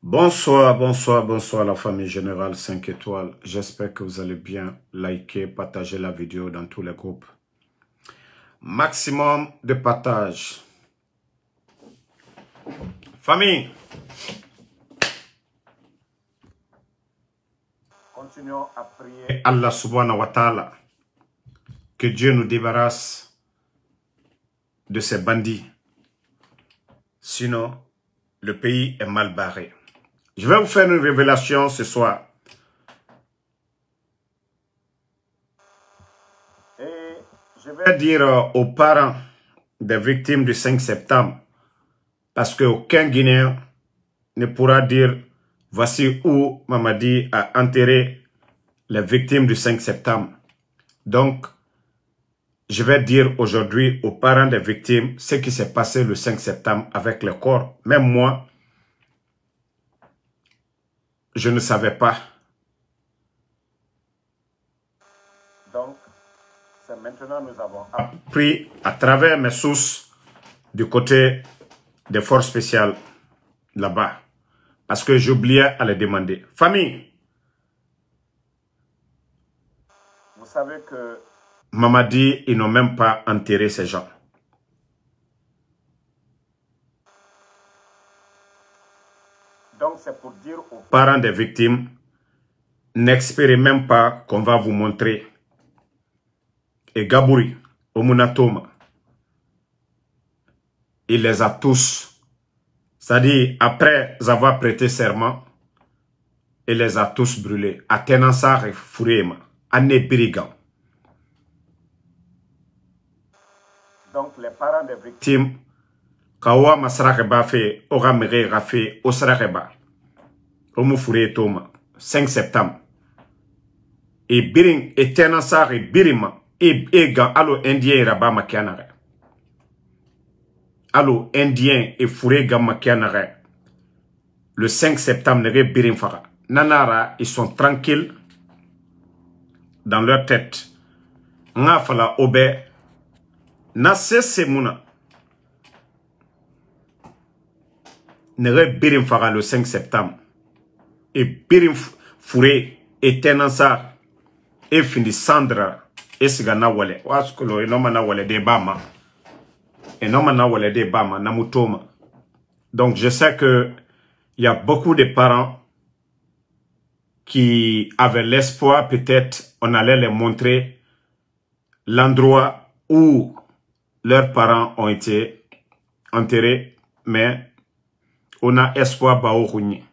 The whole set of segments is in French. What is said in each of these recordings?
Bonsoir, bonsoir, bonsoir la famille générale 5 étoiles. J'espère que vous allez bien. Likez, partagez la vidéo dans tous les groupes. Maximum de partage. Famille, continuons à prier Allah subhanahu wa ta'ala. Que Dieu nous débarrasse de ces bandits. Sinon, le pays est mal barré. Je vais vous faire une révélation ce soir. Et je vais dire aux parents des victimes du 5 septembre, parce qu'aucun Guinéen ne pourra dire voici où Mamadi a enterré les victimes du 5 septembre. Donc, je vais dire aujourd'hui aux parents des victimes ce qui s'est passé le 5 septembre avec le corps. Même moi, je ne savais pas. Donc, c'est maintenant nous avons appris à travers mes sources du côté des forces spéciales là-bas. Parce que j'oubliais à les demander. Famille, vous savez que Mamadi, ils n'ont même pas enterré ces gens. Donc c'est pour dire aux parents des victimes, n'espérez même pas qu'on va vous montrer. Et Gabouri, Omunatoma, il les a tous, c'est-à-dire après avoir prêté serment, il les a tous brûlés. À Tenansar et Fourema, à Nebirigan. Donc les parents des victimes, Kawa Masrakeba fait, Oramere Rafe, Osrakeba, Omufouré Toma, 5 septembre. Et Biring, et Tenansar et Birima, et Gan, allo Indien et Rabat Makianare. Allo Indien et Fouré Gan Makianare. Le 5 septembre, Nere Biring Fara. Nanara, ils sont tranquilles dans leur tête. Nga fala obe. Na sese mouna. Nere Biring Fara le 5 septembre. Et Biring Fouré et Tenansar. Et fini Sandra. Et Sigana Wale. Waskolo, et nomana Wale de Bama. Et nomana Wale de Bama. Namutoma. Donc je sais que il y a beaucoup de parents qui avaient l'espoir, peut-être, on allait les montrer l'endroit où leurs parents ont été enterrés, mais on a espoir baouruni.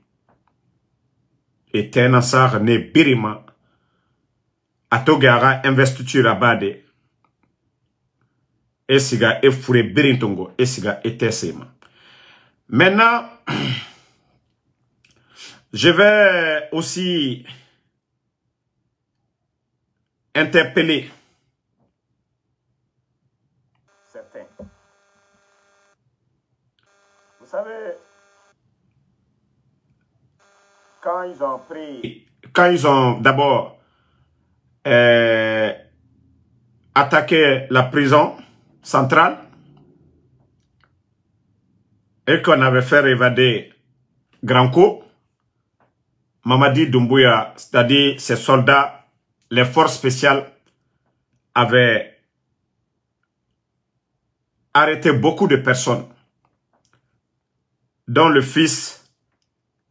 Et Tenansar ne Birima, Atogara investiture abade, Esiga efure Birintongo, Esiga etesema. Maintenant, je vais aussi interpeller certains. Vous savez, quand ils ont pris, quand ils ont d'abord attaqué la prison centrale et qu'on avait fait évader Granco, Mamadi Doumbouya, c'est-à-dire ses soldats, les forces spéciales, avaient arrêté beaucoup de personnes, dont le fils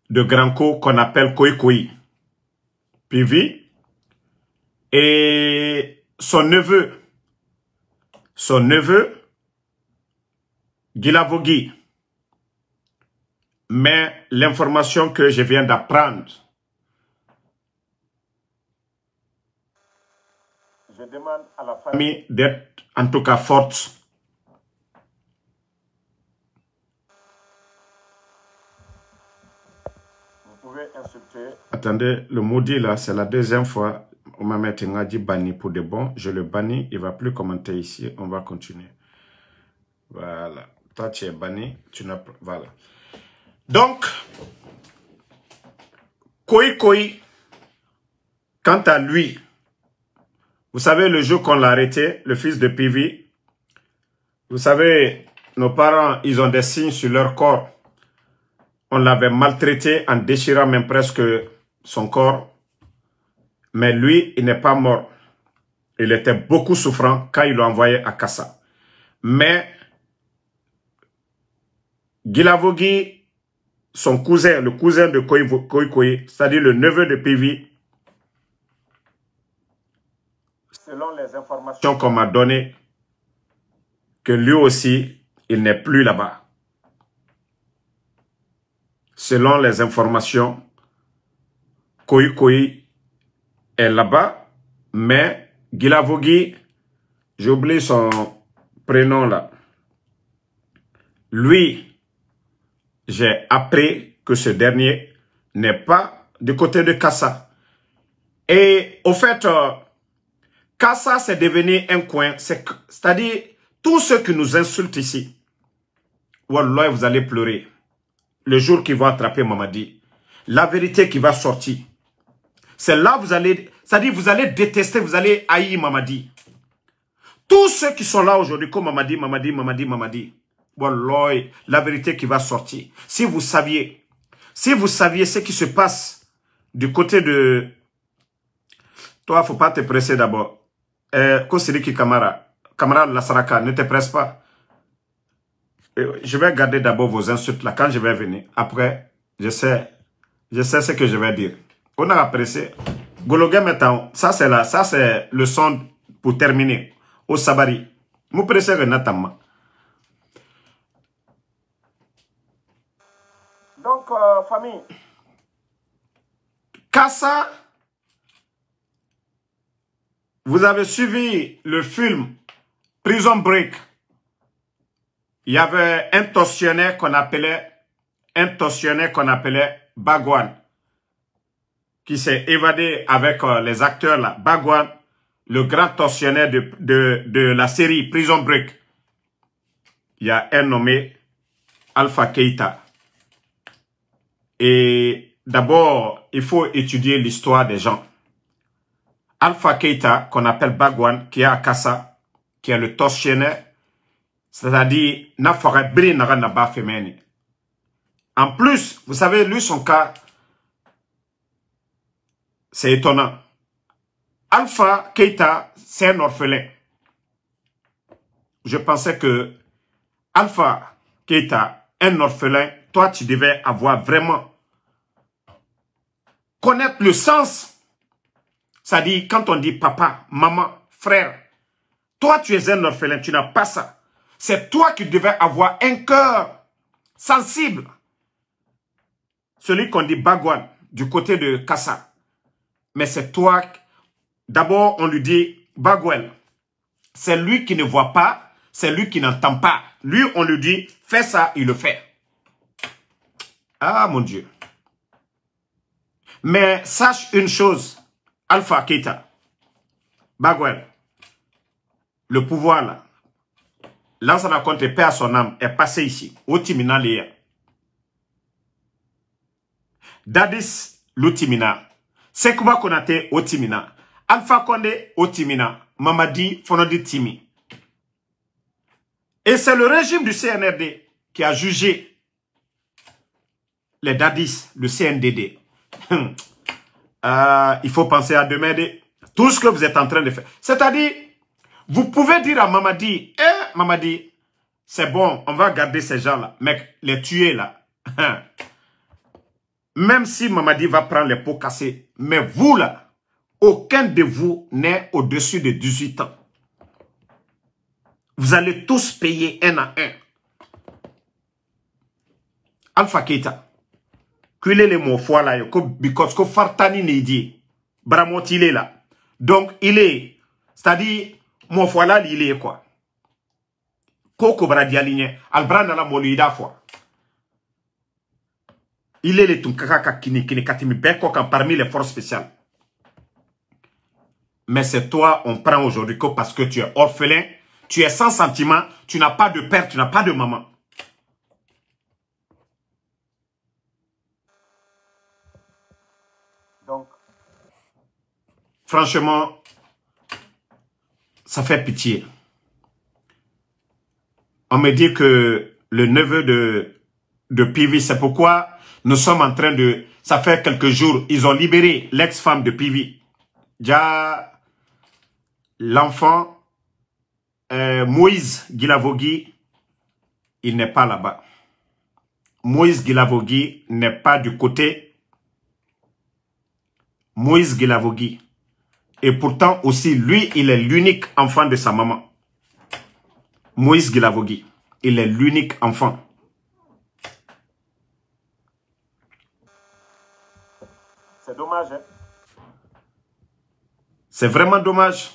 de Granco qu'on appelle Koikoi, Pivi, et son neveu, Gilavogui. Mais l'information que je viens d'apprendre, je demande à la famille d'être en tout cas forte. Vous pouvez insulter. Attendez, le maudit là, c'est la deuxième fois. On m'a mis un dit banni pour de bon. Je le bannis, il ne va plus commenter ici. On va continuer. Voilà. Toi, tu es banni. Tu n'as pas. Voilà. Donc, Koikoi, quant à lui, vous savez, le jour qu'on l'a arrêté, le fils de Pivi, vous savez, nos parents, ils ont des signes sur leur corps. On l'avait maltraité en déchirant même presque son corps. Mais lui, il n'est pas mort. Il était beaucoup souffrant quand il l'a envoyé à Kassa. Mais Guilavogui, son cousin, le cousin de Koikoyi, c'est-à-dire le neveu de Pivi, selon les informations qu'on m'a données, que lui aussi, il n'est plus là-bas. Selon les informations, Koikoyi est là-bas, mais Guilavogui, j'ai oublié son prénom là. Lui, j'ai appris que ce dernier n'est pas du côté de Kassa. Et au fait, Kassa, c'est devenu un coin. C'est-à-dire, tous ceux qui nous insultent ici, wallah, vous allez pleurer. Le jour qu'ils vont attraper Mamadi, la vérité qui va sortir, c'est là vous allez, c'est-à-dire vous allez détester, vous allez haïr Mamadi. Tous ceux qui sont là aujourd'hui, comme Mamadi, wallah, la vérité qui va sortir. Si vous saviez ce qui se passe du côté de... Toi, il ne faut pas te presser d'abord. Kosiriki Kamara Lasaraka, ne te presse pas. Je vais garder d'abord vos insultes là quand je vais venir. Après, je sais ce que je vais dire. On a apprécié. Gologue maintenant, ça c'est le son pour terminer. Au Sabari. Mou pressé Renatama. Donc, famille. Kassa, vous avez suivi le film Prison Break. Il y avait un tortionnaire qu'on appelait Bagwan, qui s'est évadé avec les acteurs là. Bagwan, le grand tortionnaire de la série Prison Break. Il y a un nommé Alpha Keita. Et d'abord, il faut étudier l'histoire des gens. Alpha Keita, qu'on appelle Bagwan, qui est à Kassa, qui est le tortionnaire, c'est-à-dire, en plus, vous savez, lui, son cas, c'est étonnant. Alpha Keita, c'est un orphelin. Je pensais que Alpha Keita, un orphelin, toi, tu devais avoir vraiment connaître le sens. C'est-à-dire, quand on dit papa, maman, frère, toi, tu es un orphelin, tu n'as pas ça. C'est toi qui devais avoir un cœur sensible. Celui qu'on dit Bagwan, du côté de Kassa. Mais c'est toi, d'abord on lui dit Bagwell. C'est lui qui ne voit pas, c'est lui qui n'entend pas. Lui, on lui dit, fais ça, il le fait. Ah mon Dieu. Mais sache une chose, Alpha Keita, Bagwell, le pouvoir là, l'ancien contre paix à son âme est passé ici, au Timina Léa. Dadis, l'Utimina. Sekouba Konate, au Timina. Alpha Condé, au Timina. Mamadi, Fonodi Timi. Et c'est le régime du CNRD qui a jugé les Dadis, le CNDD. Il faut penser à demain. Tout ce que vous êtes en train de faire. C'est-à-dire, vous pouvez dire à Mamadi, Mamadi, c'est bon, on va garder ces gens-là. Mais les tuer là. Même si Mamadi va prendre les pots cassés. Mais vous là, aucun de vous n'est au-dessus de 18 ans. Vous allez tous payer un à un. Alpha Keita. Kuile le mo fois là, because ko fartani ne dit. Bramot il est là. Donc il est, c'est-à-dire, mon foi là, il est quoi? Koko bradialine, albrana la molida fois. Il est le tunkaka kini katimi beko parmi les forces spéciales. Mais c'est toi, on prend aujourd'hui parce que tu es orphelin, tu es sans sentiment, tu n'as pas de père, tu n'as pas de maman. Donc, franchement, ça fait pitié. On me dit que le neveu de de PV. C'est pourquoi nous sommes en train de... Ça fait quelques jours, ils ont libéré l'ex-femme de PV. Déjà, l'enfant, Moïse Guilavogui, il n'est pas là-bas. Moïse Guilavogui n'est pas du côté. Moïse Guilavogui. Et pourtant aussi, lui, il est l'unique enfant de sa maman. Moïse Guilavogui. Il est l'unique enfant. C'est dommage, hein? C'est vraiment dommage.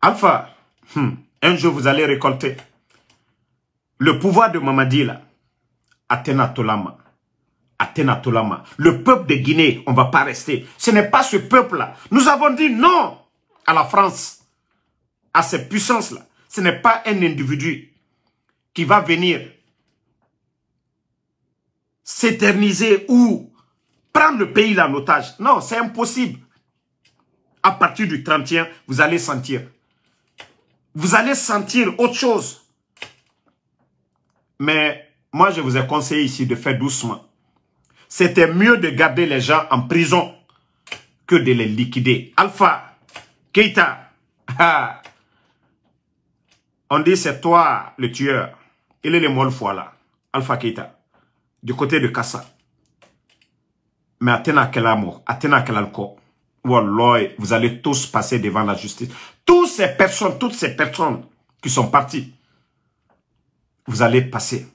Alpha, un jour vous allez récolter. Le pouvoir de Mamadi, là, Athéna Tolama. Athéna Tolama. Le peuple de Guinée, on ne va pas rester. Ce n'est pas ce peuple-là. Nous avons dit non à la France, à ces puissances-là. Ce n'est pas un individu qui va venir s'éterniser ou prendre le pays en otage. Non, c'est impossible. À partir du 31, vous allez sentir. Vous allez sentir autre chose. Mais moi, je vous ai conseillé ici de faire doucement. C'était mieux de garder les gens en prison que de les liquider. Alpha, Keïta, on dit c'est toi le tueur. Il est le molfois là. Alpha Keïta, du côté de Kassa. Mais Athéna Kelamo, Athéna Kelalko, Wallah, vous allez tous passer devant la justice. Toutes ces personnes qui sont parties, vous allez passer.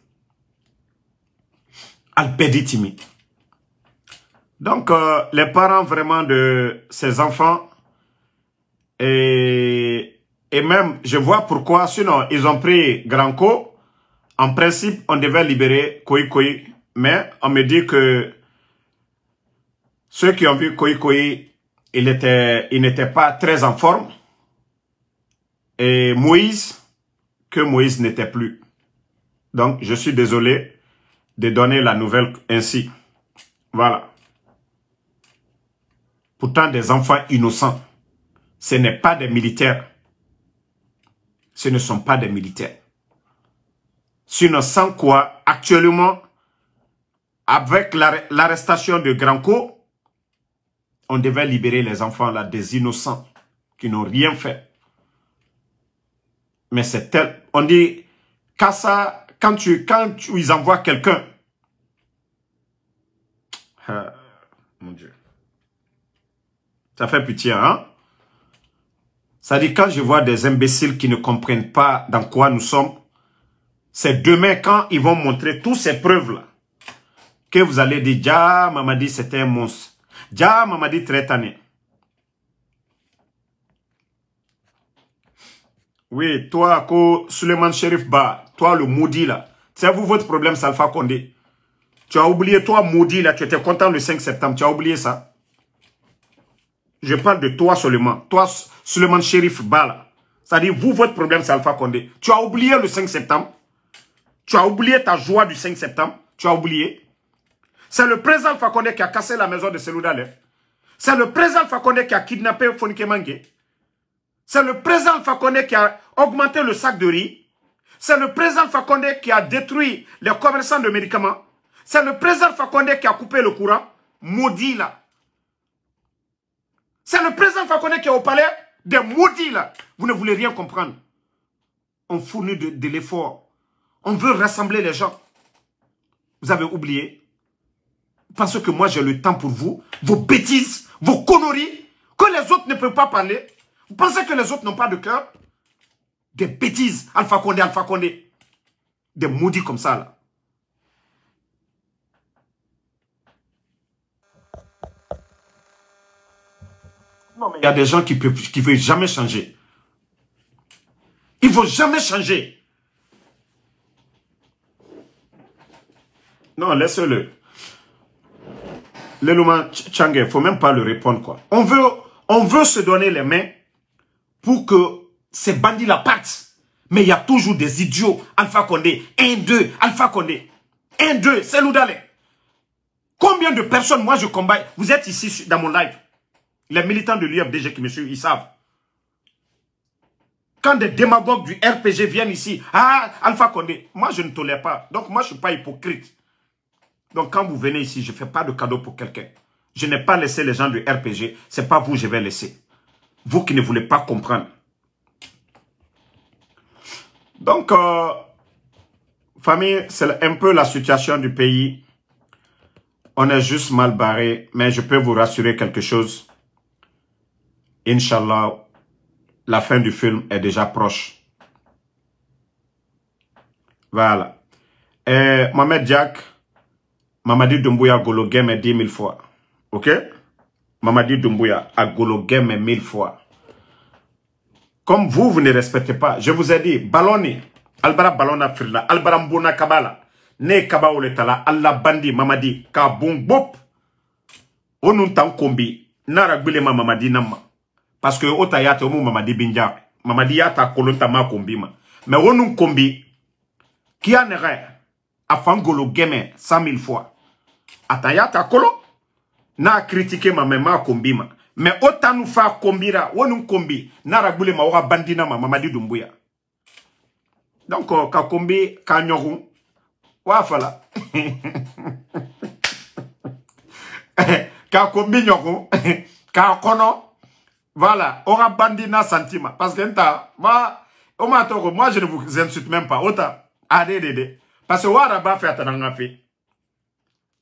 Alpéditimi. Donc, les parents vraiment de ces enfants, et même, je vois pourquoi, sinon, ils ont pris Granco. En principe, on devait libérer Koï, mais on me dit que ceux qui ont vu Koï, il n'était pas très en forme. Et Moïse n'était plus. Donc, je suis désolé de donner la nouvelle ainsi. Voilà. Pourtant, des enfants innocents. Ce n'est pas des militaires. Ce ne sont pas des militaires. Sinon, sans quoi, actuellement, avec l'arrestation de Granco, on devait libérer les enfants là, des innocents qui n'ont rien fait. Mais c'est tel... On dit, Kassa, quand ils envoient quelqu'un... mon Dieu. Ça fait pitié, hein? Ça dit, quand je vois des imbéciles qui ne comprennent pas dans quoi nous sommes, c'est demain quand ils vont montrer toutes ces preuves-là que vous allez dire, Dja Mamadi c'était un monstre. Dja Mamadi très tanné. Oui, toi, Suleiman Sherif Ba, toi le maudit là. C'est vous votre problème, Salfa Condé. Tu as oublié, toi maudit là, tu étais content le 5 septembre, tu as oublié ça. Je parle de toi seulement. Toi, Suleiman Sherif Ba là. C'est-à-dire, vous, votre problème, c'est Alpha Condé. Tu as oublié le 5 septembre. Tu as oublié ta joie du 5 septembre. Tu as oublié. C'est le président Alpha Condé qui a cassé la maison de Selou Dalein. C'est le président Alpha Condé qui a kidnappé Fonike Mangue. C'est le président Alpha Condé qui a augmenté le sac de riz. C'est le président Alpha Condé qui a détruit les commerçants de médicaments. C'est le président Alpha Condé qui a coupé le courant. Maudit là. C'est le président Alpha Condé qui est au palais des maudits là. Vous ne voulez rien comprendre. On fournit de l'effort. On veut rassembler les gens. Vous avez oublié. Parce que moi j'ai le temps pour vous. Vos bêtises, vos conneries, que les autres ne peuvent pas parler. Vous pensez que les autres n'ont pas de cœur? Des bêtises. Alpha Condé. Des maudits comme ça là. Non, mais il y a des gens qui ne veulent jamais changer. Ils ne vont jamais changer. Non, laisse-le. Lelouma Tchangé, il ne faut même pas le répondre, quoi. On veut se donner les mains pour que ces bandits-là partent. Mais il y a toujours des idiots. Alpha Condé, 1, 2, Alpha Condé. 1, 2, Selou Dalein. Combien de personnes, moi je combats. Vous êtes ici dans mon live. Les militants de l'UFDG qui me suivent, ils savent. Quand des démagogues du RPG viennent ici, ah, Alpha Condé, moi je ne tolère pas. Donc moi je ne suis pas hypocrite. Donc quand vous venez ici, je ne fais pas de cadeau pour quelqu'un. Je n'ai pas laissé les gens du RPG. Ce n'est pas vous que je vais laisser. Vous qui ne voulez pas comprendre. Donc, famille, c'est un peu la situation du pays. On est juste mal barré. Mais je peux vous rassurer quelque chose. Inch'Allah, la fin du film est déjà proche. Voilà. Et Mohamed Diak, Mamadi Doumbouya Golo Game 10 000 fois. Ok? Mamadi Doumbouya a Golo Game 1000 fois. Comme vous ne respectez pas, je vous ai dit, ballonné, Albara ballona firla, Albara mbona kabala, ne kaba oletala, Allah bandi Mamadi, ka bon bop, onun tan kombi, nara gbile ma Mamadi nama. Parce que otayate omu Mamadi binja, Mamadi yata kolonta ma kombi ma. Mais onun kombi, qui a nere, a fangolo game 100 000 fois. Atayata kolo, na critiqué ma mema kombi ma. Mais autant nous faire combira, ou nous combi, nara boule ma ora bandina ma Mamadi Doumbouya. Donc, ka kombi, ka nyorou, wa fala. Ka kombi nyorou, ka kono, voilà, ora bandina sentiment. Parce que moi je ne vous insulte même pas, autant, adé. Parce que wara ba fait atananga fait.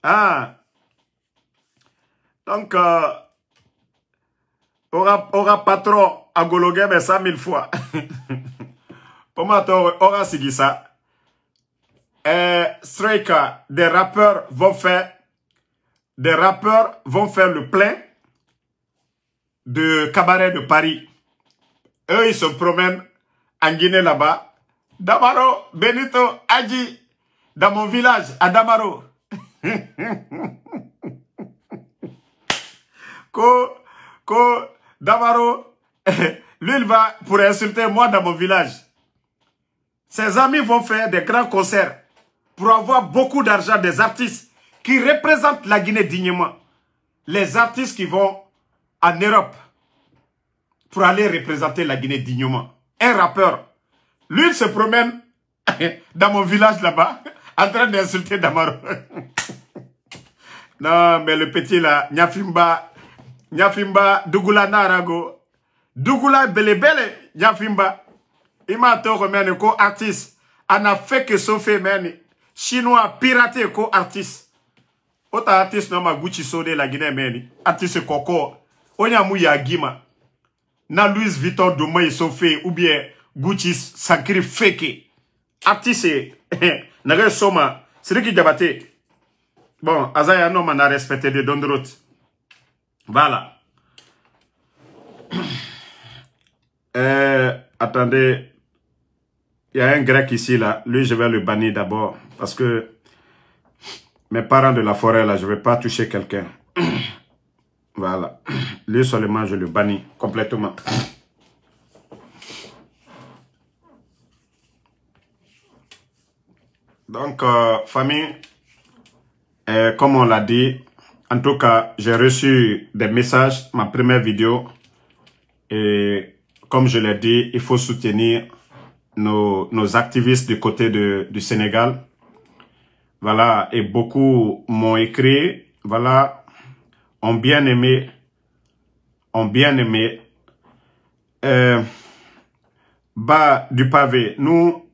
Ah. Donc, aura patron à Gologué mais 100 000 fois. Pour moi, aura Sigisa. Striker, des rappeurs vont faire le plein de cabaret de Paris. Eux, ils se promènent en Guinée là-bas. Damaro, Benito, Adji, dans mon village, à Damaro. Damaro, lui, il va pour insulter moi dans mon village. Ses amis vont faire des grands concerts pour avoir beaucoup d'argent des artistes qui représentent la Guinée dignement. Les artistes qui vont en Europe pour aller représenter la Guinée dignement. Un rappeur, lui, il se promène dans mon village là-bas en train d'insulter Damaro. Non, mais le petit là, Nyafimba, Dougoula Narago, Dougoula Belebele, Nyafimba, Ima to remène ko artiste, on a fait que sauver meni, chinois piraté ko artiste. Ota artiste non ma Gucci Sode la Guinée meni, artiste Koko, onya mouya Gima, na Louis Vuitton demain ils sont faits, ou bien Gucci Sankiri fake. Artiste, nage soma, c'est lui qui débattait. Bon, Azaya non m'a respecté de Dondrot. Voilà. Attendez. Il y a un grec ici, là. Lui, je vais le bannir d'abord. Parce que mes parents de la forêt, là, je ne vais pas toucher quelqu'un. Voilà. Lui seulement, je le bannis complètement. Donc, famille, comme on l'a dit, en tout cas, j'ai reçu des messages, ma première vidéo. Et comme je l'ai dit, il faut soutenir nos activistes du côté du Sénégal. Voilà, et beaucoup m'ont écrit, voilà, ont bien aimé. Bas du pavé, nous,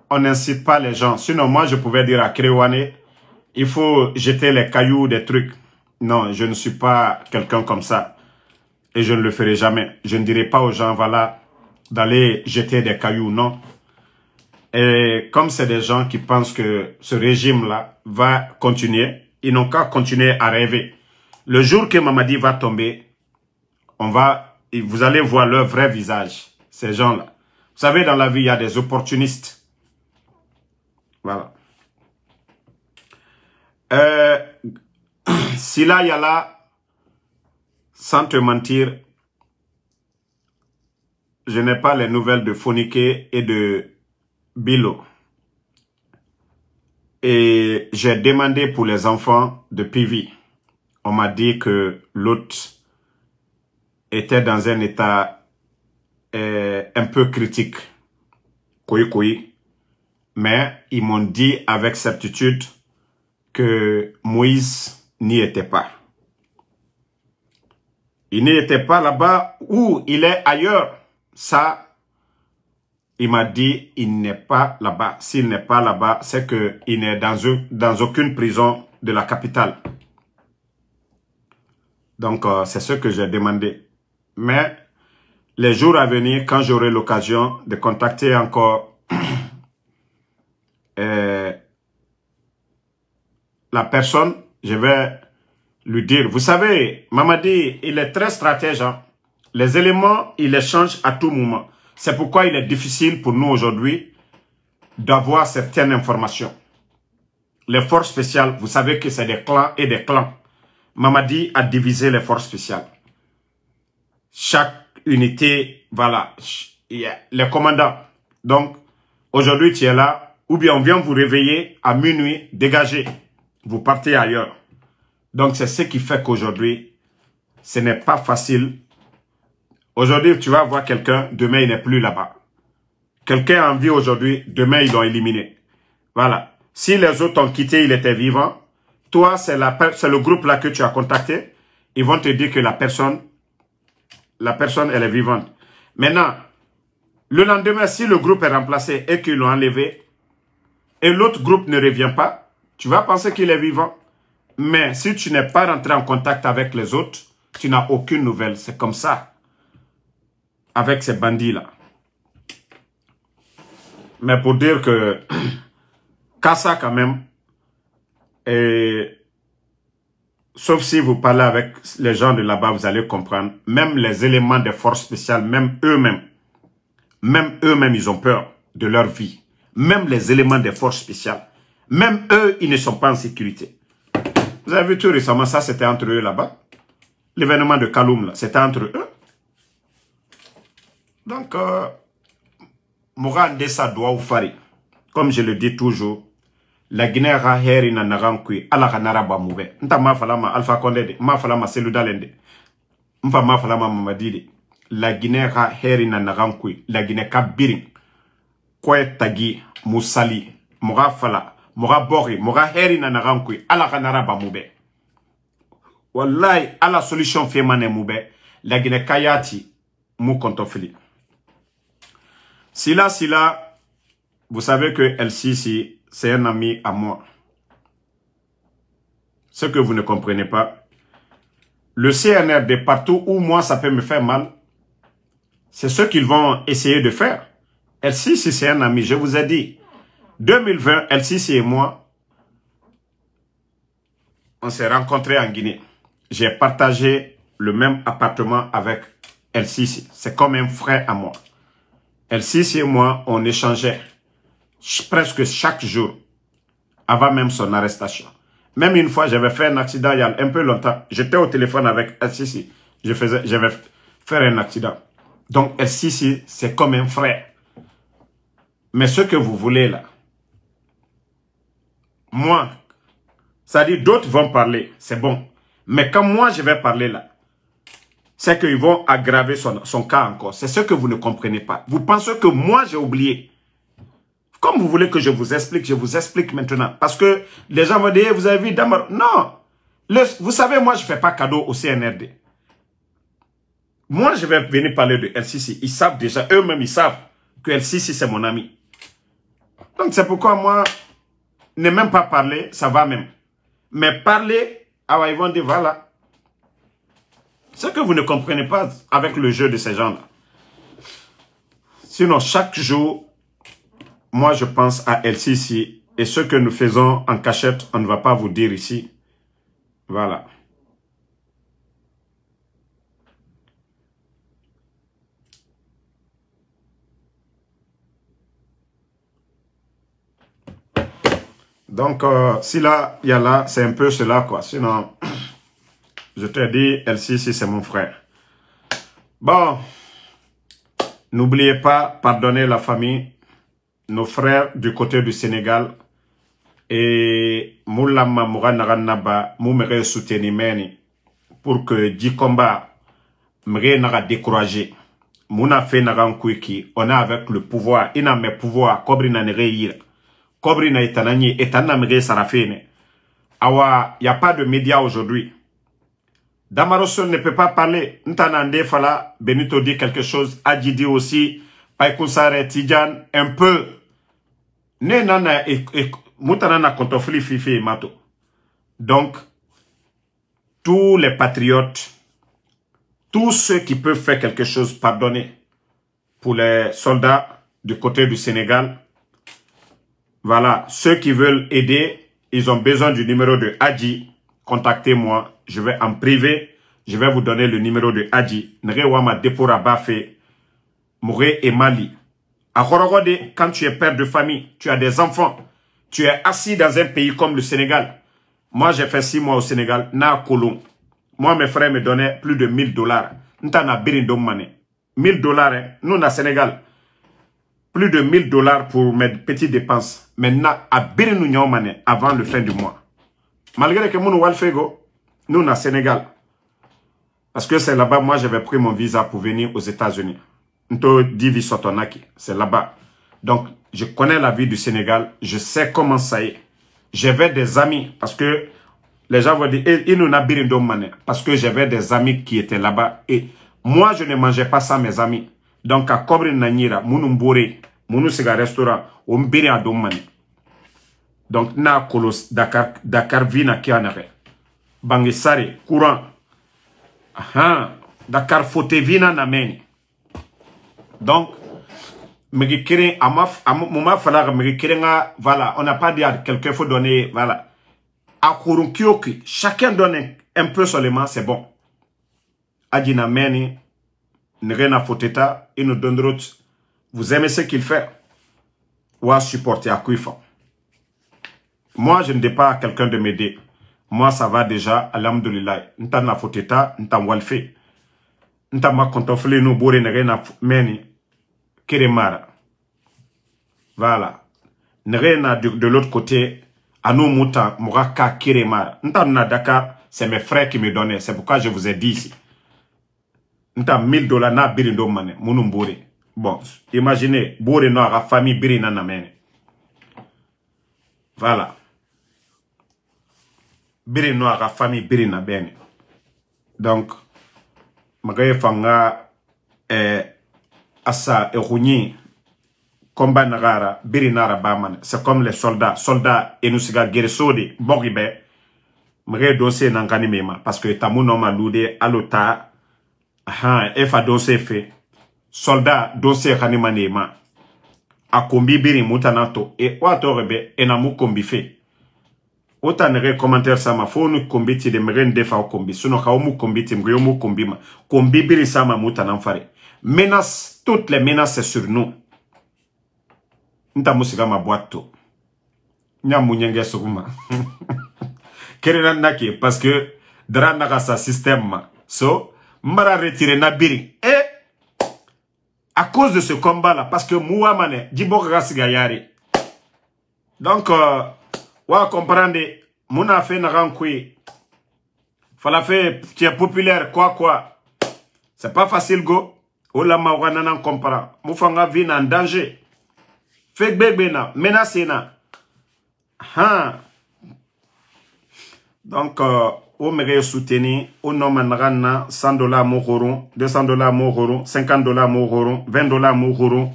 on n'incite pas les gens. Sinon, moi, je pouvais dire à Créouane, il faut jeter les cailloux, des trucs. Non, je ne suis pas quelqu'un comme ça. Et je ne le ferai jamais. Je ne dirai pas aux gens, voilà, d'aller jeter des cailloux, non. Et comme c'est des gens qui pensent que ce régime-là va continuer, ils n'ont qu'à continuer à rêver. Le jour que Mamadi va tomber, vous allez voir leur vrai visage, ces gens-là. Vous savez, dans la vie, il y a des opportunistes. Voilà. Sila Yala, sans te mentir, je n'ai pas les nouvelles de Fonike et de Bilo. Et j'ai demandé pour les enfants de Pivi. On m'a dit que l'autre était dans un état un peu critiques. Mais ils m'ont dit avec certitude que Moïse n'y était pas. Il n'y était pas là-bas ou il est ailleurs. Ça, il m'a dit, il n'est pas là-bas. S'il n'est pas là-bas, c'est qu'il n'est dans aucune prison de la capitale. Donc, c'est ce que j'ai demandé. Mais les jours à venir, quand j'aurai l'occasion de contacter encore la personne, je vais lui dire, vous savez, Mamadi, il est très stratège. Hein? Les éléments, il les change à tout moment. C'est pourquoi il est difficile pour nous aujourd'hui d'avoir certaines informations. Les forces spéciales, vous savez que c'est des clans et des clans. Mamadi a divisé les forces spéciales. Chaque unité, voilà, il y a les commandants. Donc, aujourd'hui, tu es là, ou bien on vient vous réveiller à minuit, dégagez, vous partez ailleurs. Donc, c'est ce qui fait qu'aujourd'hui, ce n'est pas facile. Aujourd'hui, tu vas voir quelqu'un, demain, il n'est plus là-bas. Quelqu'un en vie aujourd'hui, demain, ils l'ont éliminé. Voilà. Si les autres ont quitté, il était vivant. Toi, c'est le groupe-là que tu as contacté. Ils vont te dire que la personne, elle est vivante. Maintenant, le lendemain, si le groupe est remplacé et qu'ils l'ont enlevé, et l'autre groupe ne revient pas, tu vas penser qu'il est vivant. Mais si tu n'es pas rentré en contact avec les autres, tu n'as aucune nouvelle. C'est comme ça. Avec ces bandits-là. Mais pour dire que Kassa quand même, sauf si vous parlez avec les gens de là-bas, vous allez comprendre, même les éléments des forces spéciales, même eux-mêmes, ils ont peur de leur vie. Même les éléments des forces spéciales, même eux, ils ne sont pas en sécurité. Vous avez vu tout récemment, ça c'était entre eux là-bas. L'événement de Kaloum, c'était entre eux. Donc, Moura Ndessa doit ou fari. Comme je le dis toujours, la Guinée a heri na narankui, ala kanara ba moube. Nta ma falama Alpha Condé de, ma falama Selou Dalende. Mfa ma falama Mamadi de. La Guinée a heri na narankui, la Guinée ka biring. Kwe tagi, musali, moura fala, moura bori, moura heri na narankui, ala kanara ba moube. Wallahi, ala solution fait mané moube, la Guinée kayati, mou kontofili. Sila, vous savez que El-Sisi, c'est un ami à moi. Ce que vous ne comprenez pas, le CNRD, partout où moi ça peut me faire mal, c'est ce qu'ils vont essayer de faire. El-Sisi, c'est un ami, je vous ai dit. 2020, El-Sisi et moi, on s'est rencontrés en Guinée. J'ai partagé le même appartement avec El-Sisi. C'est comme un frère à moi. El-Sisi et moi, on échangeait presque chaque jour, avant même son arrestation. Même une fois, j'avais fait un accident il y a un peu longtemps. J'étais au téléphone avec El-Sisi. J'avais fait un accident. Donc, El-Sisi, c'est comme un frère. Mais ce que vous voulez là, moi, ça dit d'autres vont parler, c'est bon. Mais quand moi je vais parler là, c'est qu'ils vont aggraver son cas encore. C'est ce que vous ne comprenez pas. Vous pensez que moi j'ai oublié. Comme vous voulez que je vous explique maintenant. Parce que les gens vont dire, vous avez vu Damar. Non. Vous savez, moi je ne fais pas cadeau au CNRD. Moi je vais venir parler de El-Sisi. Ils savent déjà, eux-mêmes ils savent que El-Sisi c'est mon ami. Donc c'est pourquoi moi, ne même pas parler, ça va même. Mais parler, alors ils vont dire voilà. Ce que vous ne comprenez pas avec le jeu de ces gens-là. Sinon, chaque jour, moi je pense à El-Sisi et ce que nous faisons en cachette, on ne va pas vous dire ici. Voilà. Donc, si là, il y a là, c'est un peu cela, quoi. Sinon, je te dis, El-Sisi, c'est mon frère. Bon, n'oubliez pas, pardonnez la famille, nos frères du côté du Sénégal, et Moulama Mouranaranaba, Moumere soutenir pour que Djikomba me n'a découragé. Mouna fait Narankwiki, on est avec le pouvoir, il n'a mes pouvoirs, Kobri n'a n'ire. Kobri n'a étanani, étanamere sarafene. Awa, y a pas de médias aujourd'hui. Damaroso ne peut pas parler. Ntanande Fala, Benito dit quelque chose, Adji dit aussi, Paikunsare, Tidjan, un peu. Ne nana, Moutanana kontofli fifi mato. Donc, tous les patriotes, tous ceux qui peuvent faire quelque chose, pardonnez. Pour les soldats du côté du Sénégal, voilà, ceux qui veulent aider, ils ont besoin du numéro de Adji. Contactez-moi, je vais en privé, je vais vous donner le numéro de Adji. Nrewama Depora Bafé, Mouré et Mali. À Khorogode, quand tu es père de famille, tu as des enfants, tu es assis dans un pays comme le Sénégal. Moi, j'ai fait 6 mois au Sénégal, na Kolon. Moi, mes frères me donnaient plus de 1000 $. Ntana birindom mané. 1000 $, hein? Nous, au Sénégal, plus de 1000 $ pour mes petites dépenses. Maintenant, à Birindou mané, avant le fin du mois. Malgré que mon Walfego, nous, au Sénégal. Parce que c'est là-bas, moi, j'avais pris mon visa pour venir aux États-Unis. Nto Divi Sotonaki, c'est là-bas. Donc, je connais la vie du Sénégal. Je sais comment ça est. J'avais des amis, parce que les gens vont dire, ils nous n'ont mané. Parce que j'avais des amis qui étaient là-bas. Et moi, je ne mangeais pas ça, mes amis. Donc, à Kobri Nanyira, Mounoumbouré, Mounou Siga Restaurant, on biri à Domani. Donc, na Kolos, Dakar Vina Kianare. Bangisari, courant. Dakar Fote Vina Nameni. Donc, voilà, on n'a pas dit à quelqu'un faut donner, voilà. À Kurunkyoki, chacun donne un peu seulement, c'est bon. Adina Meni, Nrena Foteta, il nous donne d'autres. Vous aimez ce qu'il fait? Ou à supporter à Kuifan. Moi, je ne dis pas à quelqu'un de m'aider. Moi, ça va déjà, alhamdoulilah. N'tana Foteta, n'tan walfe. N'tama kontofle nous bourre Nrena Meni. Keremara. Voilà. Nrena de l'autre côté, à nous mouta, Mouraka Keremara. N'tana Dakar, c'est mes frères qui me donnaient. C'est pourquoi je vous ai dit ici. N'ta 1000 $ na birindo mane, mounou bourre. Bon, imaginez, bourre no a famille birina na mene. Voilà. Birino a famille birina bene. Donc, magaye fanga, asa eruni, combat nagara, birinara baman. C'est comme les soldats. Soldats, et nous siga guerresode, boribe. Magaye dossier nangani mema. Parce que tamouno maloude, alota, efa dossier fait. Soldat dossier kanimanema. A kombi biri mutanato. Et ouatorebe, enamu kombi fait. Autant nere commentaire sama fo nu kombi ti de meren defa o kombi. Sinon ka omu kombi ti mre omu kombi ma. Kombi biri sama mutanan fare. Menace, toutes les menaces c'est sur nous. Nta musiga ma boato. Nya munyenge suguma. Kerenan naki parce que dra naka sa système ma. So mbara retirer na biri. Et à cause de ce combat-là, parce que Mouamane, Djiboka Sigayari. Donc, wa comprendre, Mouna fait Narankui. Fala fait, tu es populaire, quoi. C'est pas facile, go. Ola Mawana comprend. Moufanga vin en danger. Fek bebena, menacé na. Donc, au mérite soutenir, au nom de 100 $, 200 $, 50 $, 20 $,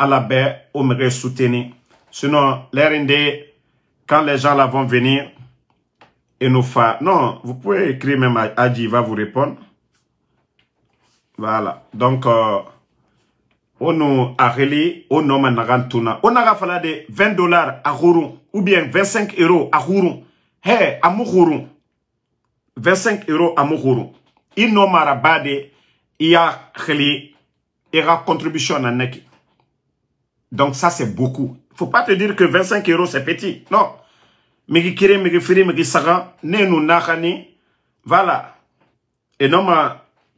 à la baie, au mérite soutenir. Sinon, l'RND, quand les gens là vont venir, et nous faire. Non, vous pouvez écrire même à Adji, il va vous répondre. Voilà. Donc, on nous a relié, au nom de on a fallu de 20 $ à Gourou, ou bien 25 € à Gourou. Hé, à Mougourou. 25 € à Mougourou. Il n'a pas bade, il y a contribution à Neki. Donc ça c'est beaucoup. Faut pas te dire que 25 € c'est petit. Non. Mais qui me référé, mais qui sera, ne nous n'achani. Voilà. Et non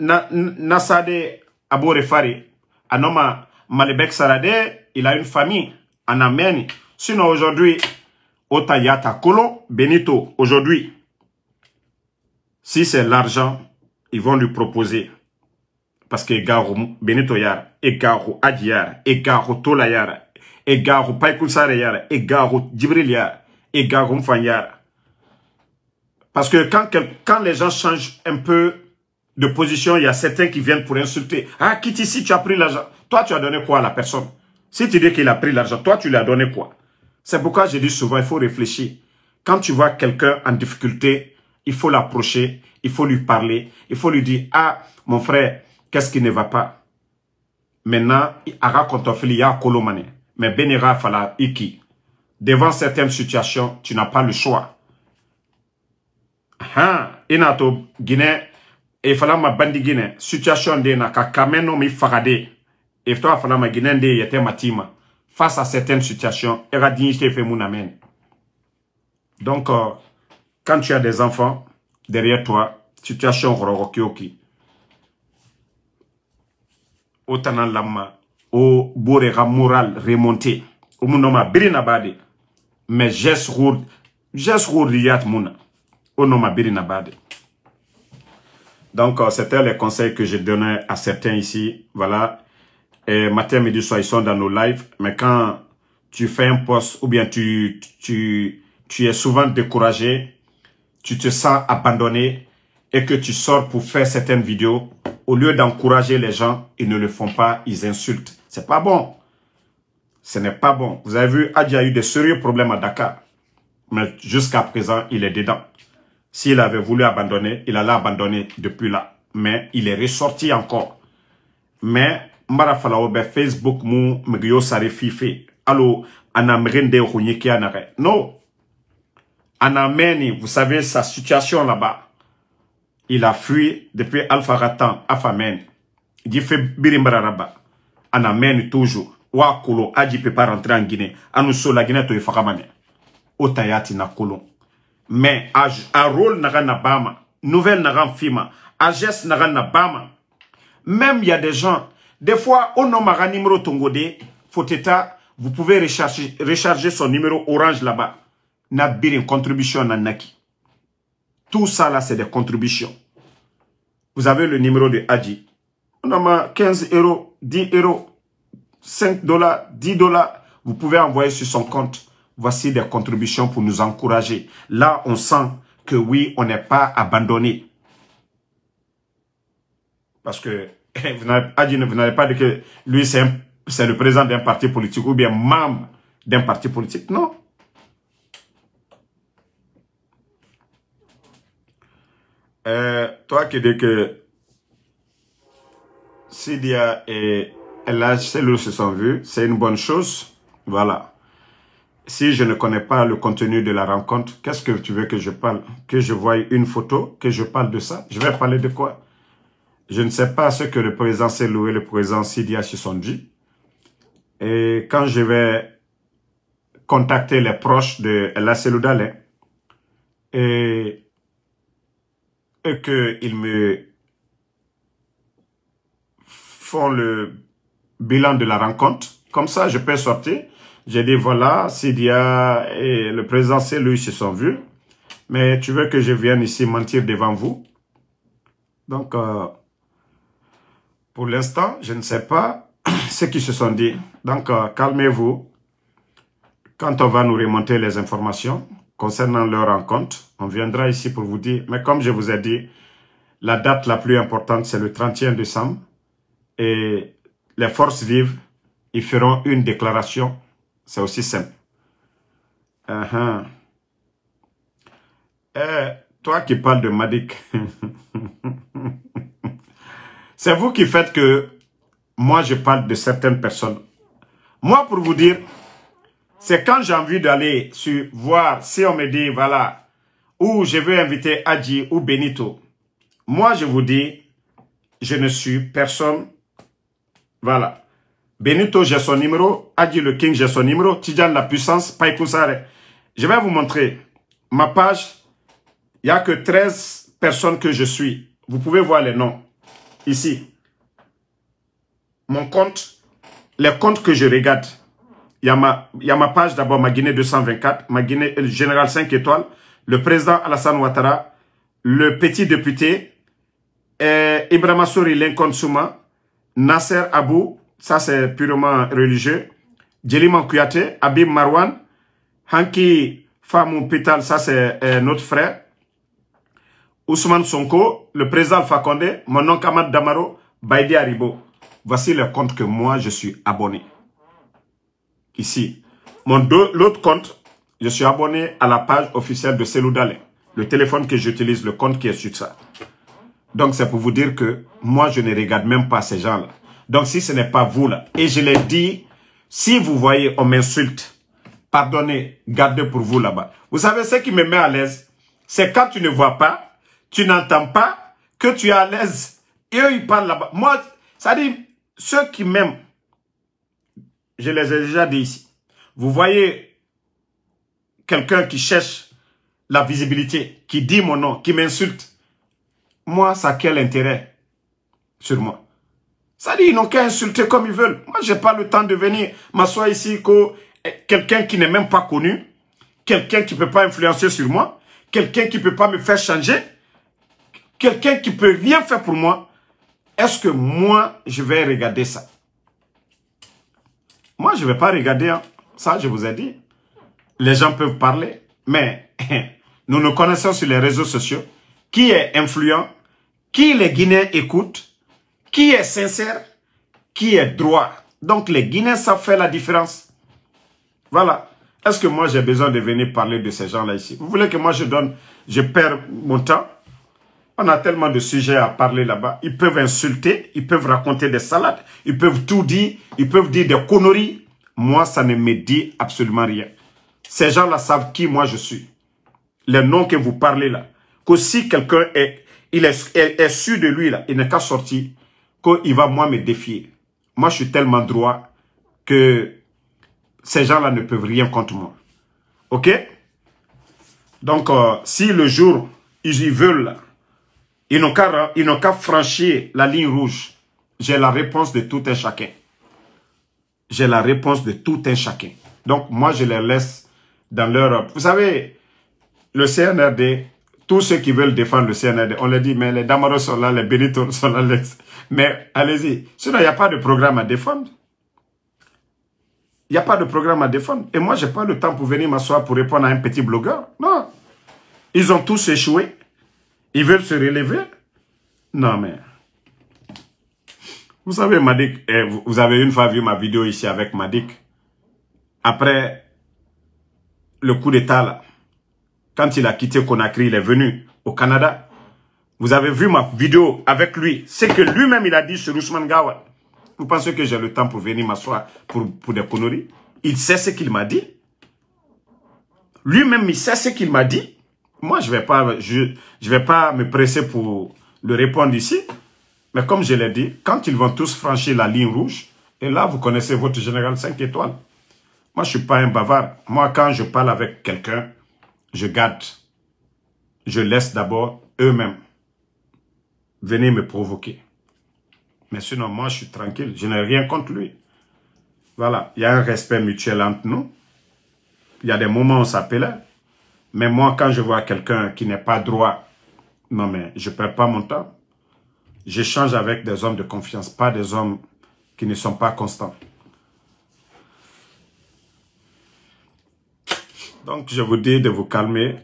na sade abore fari. Anoma Malebek Sarade, il a une famille en Amène. Sinon aujourd'hui, Otayata Kolo, Benito, aujourd'hui, si c'est l'argent, ils vont lui proposer. Parce que Garu Benito Yara, et Garu Adji Yara, et Garu Tola Yara, et Garu Païkousare Yara, et Garu Djibril Yara, et Garu Mfan Yara. Parce que quand les gens changent un peu de position, il y a certains qui viennent pour insulter. Ah, quitte ici, tu as pris l'argent. Toi, tu as donné quoi à la personne? Si tu dis qu'il a pris l'argent, toi, tu lui as donné quoi? C'est pourquoi je dis souvent, il faut réfléchir. Quand tu vois quelqu'un en difficulté, il faut l'approcher, il faut lui parler, il faut lui dire, ah, mon frère, qu'est-ce qui ne va pas? Maintenant, Ara Kontofili, ya Kolomane, mais Benira Fala Iki. Devant certaines situations, tu n'as pas le choix. Inato Guinée, et fala ma bandi Guinée, situation de na kakameno mi fagade. Et toi, fala ma Guinée de yete matima. Face à certaines situations, era dignité fait mon amen. Donc, quand tu as des enfants derrière toi, situation rorokioki. Otana lama, o borera moral remonté. O munoma birina bade. Mais geste rourde yat mouna. O noma birina bade. Donc, c'était les conseils que je donnais à certains ici. Voilà. Et matin, midi, soir, ils sont dans nos lives. Mais quand tu fais un post ou bien tu es souvent découragé, tu te sens abandonné et que tu sors pour faire certaines vidéos, au lieu d'encourager les gens, ils ne le font pas, ils insultent. C'est pas bon. Ce n'est pas bon. Vous avez vu, Adji a eu de sérieux problèmes à Dakar. Mais jusqu'à présent, il est dedans. S'il avait voulu abandonner, il allait abandonner depuis là. Mais il est ressorti encore. Mais, Mbara Falaobe, Facebook, mou, mgyo sare fife. Allo, anamrende rounyeki anare. Non. Anameni, vous savez sa situation là-bas. Il a fui depuis Alpha Ratan, Afamen. Il fait birimbararaba. Anameni toujours. Wa kolo, Adji peut pas rentrer en Guinée. Anousso la Guinée to ifakamane. Otayati na kolon. Mais à rôle naga na bama, nouvelle naga fima, à geste naga na bama. Même il y a des gens, des fois, on nomme numéro tongode, Foteta, vous pouvez recharger son numéro orange là-bas. Na bir une contribution na naki. Tout ça là, c'est des contributions. Vous avez le numéro de Adji. On a 15 €, 10 €, 5 $, 10 $. Vous pouvez envoyer sur son compte. Voici des contributions pour nous encourager. Là, on sent que oui, on n'est pas abandonné. Parce que Adji, vous n'avez pas dit que lui, c'est le président d'un parti politique ou bien membre d'un parti politique. Non. Toi qui dis que Sidia et LHCLU se sont vus, c'est une bonne chose. Voilà. Si je ne connais pas le contenu de la rencontre, qu'est-ce que tu veux que je parle? Que je voie une photo, que je parle de ça? Je vais parler de quoi? Je ne sais pas ce que le président Selou et le président Sidia se sont dit. Et quand je vais contacter les proches de la Selou Dalé et qu'ils me font le bilan de la rencontre, comme ça je peux sortir. J'ai dit, voilà, Sidia et le président Selou se sont vus. Mais tu veux que je vienne ici mentir devant vous? Donc, pour l'instant, je ne sais pas ce qu'ils se sont dit. Donc, calmez-vous. Quand on va nous remonter les informations concernant leur rencontre, on viendra ici pour vous dire. Mais comme je vous ai dit, la date la plus importante, c'est le 31 décembre. Et les forces vives, ils feront une déclaration. C'est aussi simple. Toi qui parles de Madik, c'est vous qui faites que moi je parle de certaines personnes. Moi pour vous dire, c'est quand j'ai envie d'aller voir si on me dit voilà, ou je veux inviter Adji ou Benito. Moi je vous dis, je ne suis personne. Voilà. Benito, j'ai son numéro. Adji le King, j'ai son numéro. Tidjane la puissance, Païkousare. Je vais vous montrer ma page. Il n'y a que 13 personnes que je suis. Vous pouvez voir les noms. Ici. Mon compte. Les comptes que je regarde. Il y a ma page d'abord, ma Guinée 224. Ma Guinée, le général 5 étoiles. Le président Alassane Ouattara. Le petit député. Ibrahima Sori, Lincoln Souma, Nasser Abou, ça c'est purement religieux, Djeliman Kouyaté, Habib Marwan, Hanki Famou Pital, ça c'est notre frère, Ousmane Sonko, le président Alpha Condé, mon oncle Ahmad Damaro, Baïdi Haribo. Voici le compte que moi je suis abonné. Ici. L'autre compte, je suis abonné à la page officielle de Selou Dale. Le téléphone que j'utilise, le compte qui est sur ça. Donc c'est pour vous dire que moi je ne regarde même pas ces gens-là. Donc si ce n'est pas vous là, et je l'ai dit, si vous voyez on m'insulte, pardonnez, gardez pour vous là-bas. Vous savez ce qui me met à l'aise, c'est quand tu ne vois pas, tu n'entends pas, que tu es à l'aise. Et eux ils parlent là-bas. Moi, ça dit, ceux qui m'aiment, je les ai déjà dit ici. Vous voyez quelqu'un qui cherche la visibilité, qui dit mon nom, qui m'insulte. Moi, ça a quel intérêt sur moi? Ça dit, ils n'ont qu'à insulter comme ils veulent. Moi, je n'ai pas le temps de venir m'asseoir ici que quelqu'un qui n'est même pas connu, quelqu'un qui ne peut pas influencer sur moi, quelqu'un qui ne peut pas me faire changer, quelqu'un qui ne peut rien faire pour moi. Est-ce que moi, je vais regarder ça? Moi, je ne vais pas regarder. Hein. Ça, je vous ai dit. Les gens peuvent parler. Mais nous nous connaissons sur les réseaux sociaux. Qui est influent? Qui les Guinéens écoutent? Qui est sincère? Qui est droit? Donc, les Guinéens savent faire la différence. Voilà. Est-ce que moi, j'ai besoin de venir parler de ces gens-là ici? Vous voulez que moi, je perds mon temps? On a tellement de sujets à parler là-bas. Ils peuvent insulter, ils peuvent raconter des salades, ils peuvent tout dire, ils peuvent dire des conneries. Moi, ça ne me dit absolument rien. Ces gens-là savent qui moi je suis. Les noms que vous parlez là. Que si quelqu'un est sûr de lui là, il n'est qu'à sortir, qu'il va moi me défier. Moi, je suis tellement droit que ces gens-là ne peuvent rien contre moi. Ok? Donc, si le jour, ils y veulent là, ils n'ont qu'à franchir la ligne rouge. J'ai la réponse de tout un chacun. J'ai la réponse de tout un chacun. Donc, moi, je les laisse dans leur... Vous savez, le CNRD, tous ceux qui veulent défendre le CNRD, on leur dit, mais les Damaros sont là, les Benito sont là. Mais allez-y. Sinon, il n'y a pas de programme à défendre. Il n'y a pas de programme à défendre. Et moi, je n'ai pas le temps pour venir m'asseoir pour répondre à un petit blogueur. Non. Ils ont tous échoué. Ils veulent se relever? Non, mais... Vous savez, Madik, vous avez une fois vu ma vidéo ici avec Madik. Après le coup d'état, là, quand il a quitté Conakry, il est venu au Canada. Vous avez vu ma vidéo avec lui. C'est que lui-même, il a dit sur Ousmane Gawat. Vous pensez que j'ai le temps pour venir m'asseoir pour des conneries? Il sait ce qu'il m'a dit. Lui-même, il sait ce qu'il m'a dit. Moi, je vais pas me presser pour le répondre ici. Mais comme je l'ai dit, quand ils vont tous franchir la ligne rouge, et là, vous connaissez votre général 5 étoiles. Moi, je ne suis pas un bavard. Moi, quand je parle avec quelqu'un, je garde. Je laisse d'abord eux-mêmes venir me provoquer. Mais sinon, moi, je suis tranquille. Je n'ai rien contre lui. Voilà. Il y a un respect mutuel entre nous. Il y a des moments où on s'appelait. Mais moi, quand je vois quelqu'un qui n'est pas droit, non mais je ne perds pas mon temps. J'échange avec des hommes de confiance, pas des hommes qui ne sont pas constants. Donc, je vous dis de vous calmer.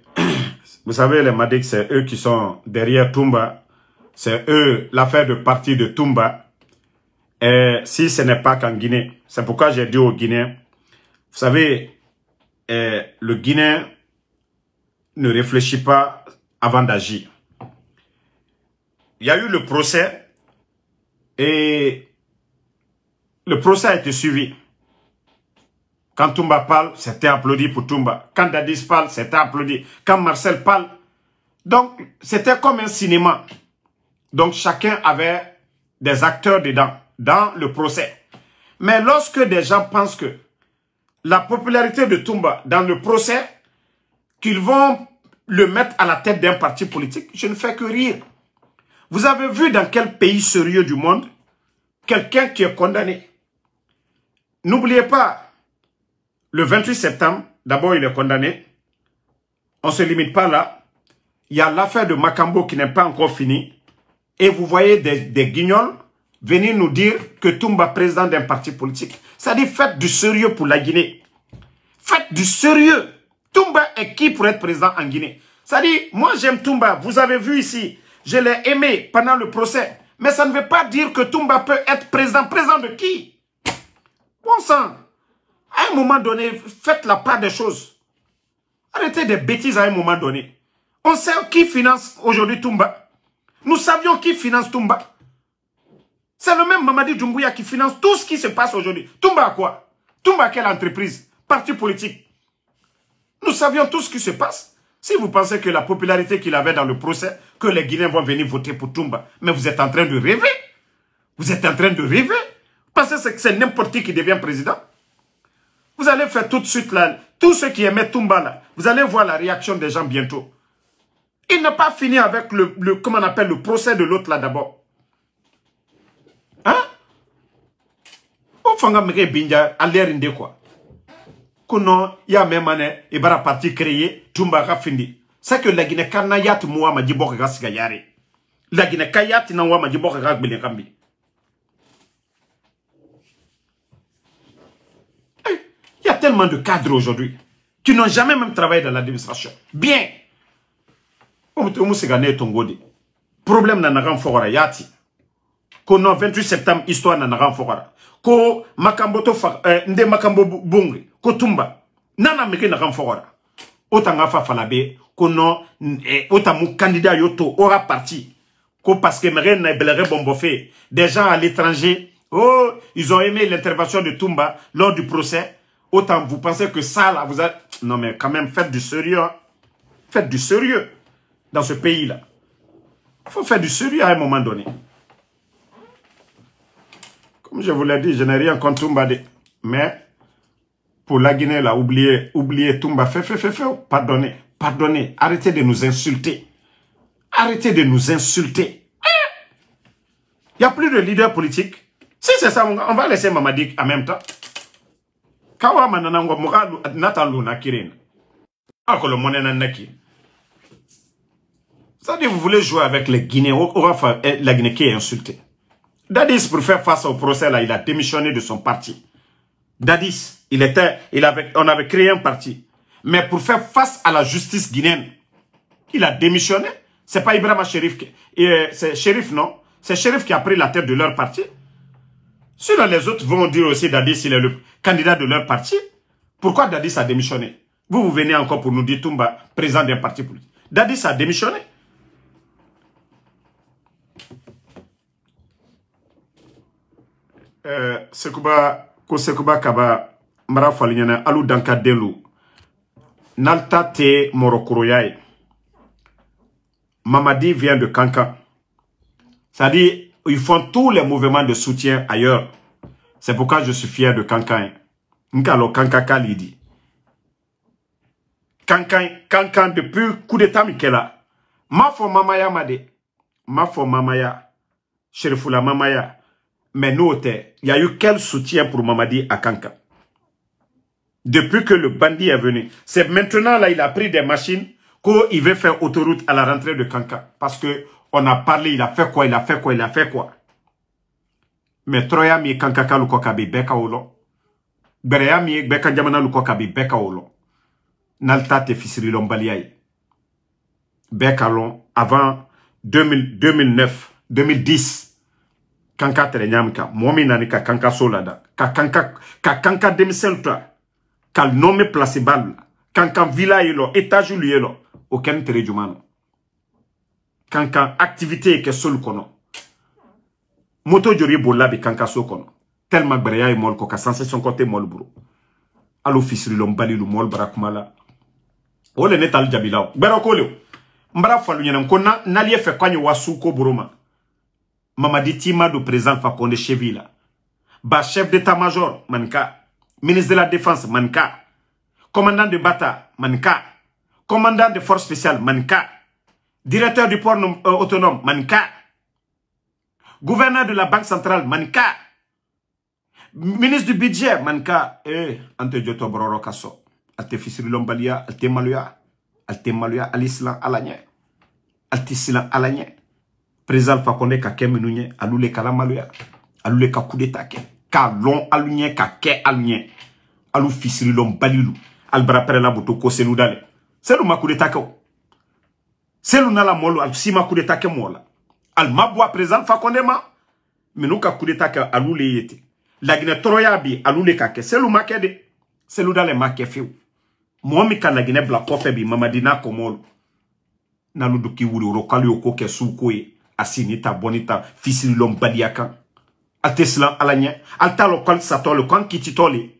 Vous savez, les Madik, c'est eux qui sont derrière Toumba. C'est eux, l'affaire de parti de Toumba. Et si ce n'est pas qu'en Guinée, c'est pourquoi j'ai dit aux Guinéens, vous savez, le Guinéen ne réfléchit pas avant d'agir. Il y a eu le procès et le procès a été suivi. Quand Toumba parle, c'était applaudi pour Toumba. Quand Dadis parle, c'était applaudi. Quand Marcel parle, donc c'était comme un cinéma. Donc chacun avait des acteurs dedans, dans le procès. Mais lorsque des gens pensent que la popularité de Toumba dans le procès, qu'ils vont le mettre à la tête d'un parti politique, je ne fais que rire. Vous avez vu dans quel pays sérieux du monde, quelqu'un qui est condamné. N'oubliez pas, le 28 septembre, d'abord il est condamné. On ne se limite pas là. Il y a l'affaire de Makambo qui n'est pas encore finie. et vous voyez des guignols venir nous dire que Toumba président d'un parti politique. Ça dit faites du sérieux pour la Guinée. Faites du sérieux. Toumba est qui pour être président en Guinée? Ça dit, moi j'aime Toumba, vous avez vu ici, je l'ai aimé pendant le procès. Mais ça ne veut pas dire que Toumba peut être président. Président de qui? Bon sang. À un moment donné, faites la part des choses. Arrêtez des bêtises à un moment donné. On sait qui finance aujourd'hui Toumba. Nous savions qui finance Toumba. C'est le même Mamadi Doumbouya qui finance tout ce qui se passe aujourd'hui. Toumba à quoi? Toumba à quelle entreprise? Parti politique. Nous savions tout ce qui se passe. Si vous pensez que la popularité qu'il avait dans le procès, que les Guinéens vont venir voter pour Toumba, mais vous êtes en train de rêver. Vous êtes en train de rêver. Vous pensez que c'est n'importe qui devient président? Vous allez faire tout de suite là, tous ceux qui aimaient Toumba là, vous allez voir la réaction des gens bientôt. Il n'a pas fini avec comment on appelle, le procès de l'autre là d'abord. Hein? On fait un binja à l'air inde quoi. Kono, il y a même année, il va parti créer, Toumba a fini. C'est que la Guinée Kanayat moua ma djibok gasgayare. La Guinée Kayat n'a ma djibok gasgayare. Il y a tellement de cadres aujourd'hui qui n'ont jamais même travaillé dans l'administration. Bien. Problème n'a pas fora yati. Kono 28 septembre histoire n'a pas fora. Ko makamboto nde makambo bongri. Ko Toumba. Nana meke n'a pas fora. Otanga fa falabe. Kono otamu candidat yoto aura parti. Ko parce que mère n'a belere bombofé. Des gens à l'étranger. Oh, ils ont aimé l'intervention de Toumba lors du procès. Autant vous pensez que ça, là, vous avez... Non, mais quand même, faites du sérieux. Hein. Faites du sérieux dans ce pays-là. Il faut faire du sérieux à un moment donné. Comme je vous l'ai dit, je n'ai rien contre Toumba. Mais, pour la Guinée, là, oubliez Toumba. Pardonnez. Pardonnez. Arrêtez de nous insulter. Arrêtez de nous insulter. Il n'y a plus de leader politique. Si c'est ça, on va laisser Mamadi en même temps. Kawa mananango mugalu natalu na kirene. Akolo monena naki. Ça dit vous voulez jouer avec les Guinéens, la Guinée qui est insultée. Dadis pour faire face au procès là, il a démissionné de son parti. Dadis, on avait créé un parti, mais pour faire face à la justice guinéenne, il a démissionné. C'est pas Ibrahima Chérif, c'est Chérif non, c'est Chérif qui a pris la tête de leur parti. Sinon, les autres vont dire aussi Dadis, il est le candidat de leur parti. Pourquoi Dadis a démissionné? Vous venez encore pour nous dire Toumba, président d'un parti politique. Dadis a démissionné. Sekuba Kaba, Mara Falignana, Alou Danka Delou, Nalta Te Morokoroyaye. Mamadi vient de Kankan. Ça dit, ils font tous les mouvements de soutien ailleurs. C'est pourquoi je suis fier de Kankan. Nkalo Kankan Kalidi. Kankan depuis coup d'état Mikela. Mafo Mamaya Made. Mafo Mamaya. Sherifula Mamaya. Mais nous, il y a eu quel soutien pour Mamadi à Kankan? Depuis que le bandit est venu. C'est maintenant là, il a pris des machines qu'il veut faire autoroute à la rentrée de Kankan. Parce que on a parlé, il a fait quoi, il a fait quoi, il a fait quoi. Mais Troya mi Kankaka luko kabi beka olo. Bereya mi beka jamana luko kabi beka olo. Nalta te fisiri lombaliaye. Beka lon avant 2009, 2010. Kanka tere nyamka. Momi nani ka Kanka solada. Ka Kanka demiselta. Ka nome placebal. Kanka villa yelo, étage yelo. Aucun tere jumano. Kankan activité ke sol kono. Moto jori bolla bi kanka so kono. Tellement breya e mol ko ka sensation côté mol bro. Alo fisri lo mbali lu mol barakumala. Ole netal jabilaw. Bero ko le. Mbara falu nyenam ko na liye fe kwanyo wasu ko broma. Mamadi Tima do président Fakonde Chevila. Ba chef d'état-major manka. Ministre de la défense manka. Commandant de bata manka. Commandant de force spéciale manka. Directeur du port autonome, Manka. Gouverneur de la Banque centrale, Manka. Ministre du budget, Manka. Ante Joto Broro Kasso. Alte Fisri Lombalia, Alte Maluya, Alislan Alanye. Alte Silan Alanye. président Alpha Condé ka ke minunye alule kala maloya alule ka coup d'état ke ka lon alunye ka ke alunye alu fisiri lon balilu albara pere la boto ko selu dale selu ma coup d'état ke selu na la molo al sima coup d'état ke mola al mabwa président Alpha Condé ma minu ka coup d'état ke alule yete la Guinée toroya bi alule ka ke selu ma ke de selu dale ma ke fiu mo mi kan la Guinée bla kofe bi mamadina komolo na luduki wuri rokali oko ke suko asinita bonita fisili lom badiaka ateslan alanye altalo kon satole kon kititole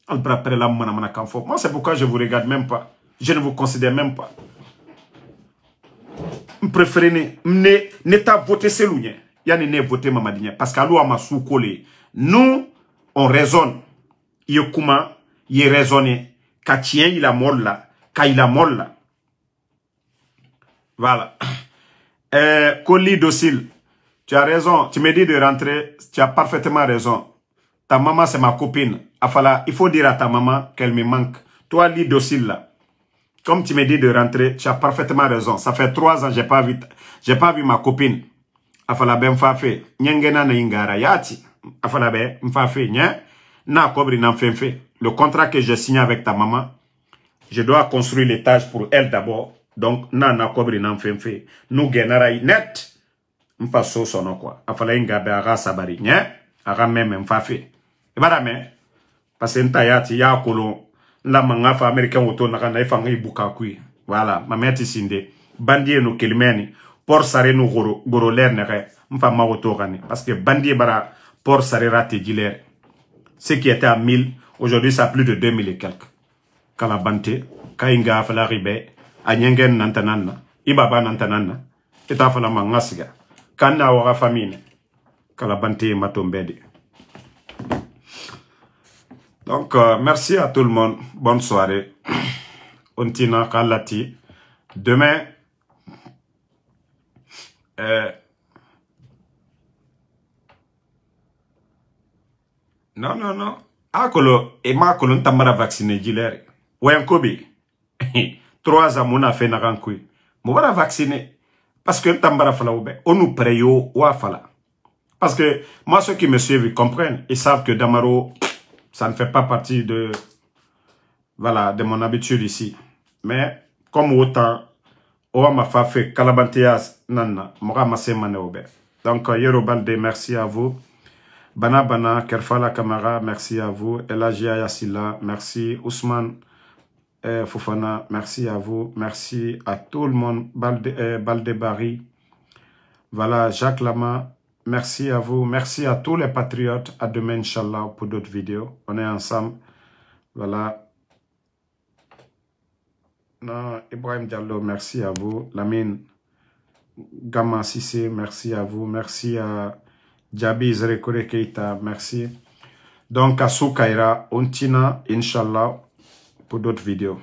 al brapere la mana kanfo. Moi c'est pourquoi je vous regarde même pas, je ne vous considère même pas. Préférez ne ta voter selougne yani ne voter mamadine parce qu'alou ama suko le nous on raisonne yekuma ye raisonner ka tien il a mort là. Voilà. Colis docile. Tu as raison. Tu me dis de rentrer. Tu as parfaitement raison. Ta maman, c'est ma copine. Il faut dire à ta maman qu'elle me manque. Toi, lit docile là. Comme tu me dis de rentrer, tu as parfaitement raison. Ça fait 3 ans, j'ai pas vu ma copine. Afala ben fafe. Nyengena na ingara yati. Afala ben mfafe. Na kobri na mfenfe. Le contrat que j'ai signé avec ta maman, je dois construire l'étage pour elle d'abord. Donc, nana kobri nan fenfe. Nous genara net. M'fa so sono quoi. Afala ingabe ara sabari. Ara même m'fafe. Et badame. Parce que n'tayati ya kolo. La mangafa américain auto naka na ifanga ibuka kui. Voilà. Ma mère sinde. Bandie no kelimeni. Por sare no goro ler nere. M'fa ma auto gani. Parce que bandie bara por sare rate giler. Ce qui était à 1000. Aujourd'hui, ça a plus de 2000 et quelques. Kalabante, kainga fala ribe, anyengen nantanana, ibaba nantanana, eta fala mangasiga, kana wara famine, kalabante matombede. Donc, merci à tout le monde, bonne soirée. Ontina kalati. Demain, non. Akolo, et ma kolon tamara vacciné giler. Ouais, Kobe. 3 ans, mon a fait narankoui. Mon va vacciner. Parce que Tambara Falaoube, on nous préyo ou afala. Parce que moi, ceux qui me suivent, ils comprennent. Ils savent que Damaro, ça ne fait pas partie de, voilà, de mon habitude ici. Mais, comme autant, on m'a fait Kalabanteas, nana, mora masse maneoube. Donc, Yerobalde, merci à vous. Bana, Kerfala Kamara, merci à vous. Elagia Yassila, merci. Ousmane Fofana, merci à vous. Merci à tout le monde. Baldebari. Voilà, Jacques Lama, merci à vous. Merci à tous les patriotes. À demain, Inch'Allah, pour d'autres vidéos. On est ensemble. Voilà. Non, Ibrahim Diallo, merci à vous. Lamine Gama Sissé, merci à vous. Merci à Djabi Zrekore Keita, merci. Donc, à Soukaira, Ontina, Inch'Allah, pour d'autres vidéos.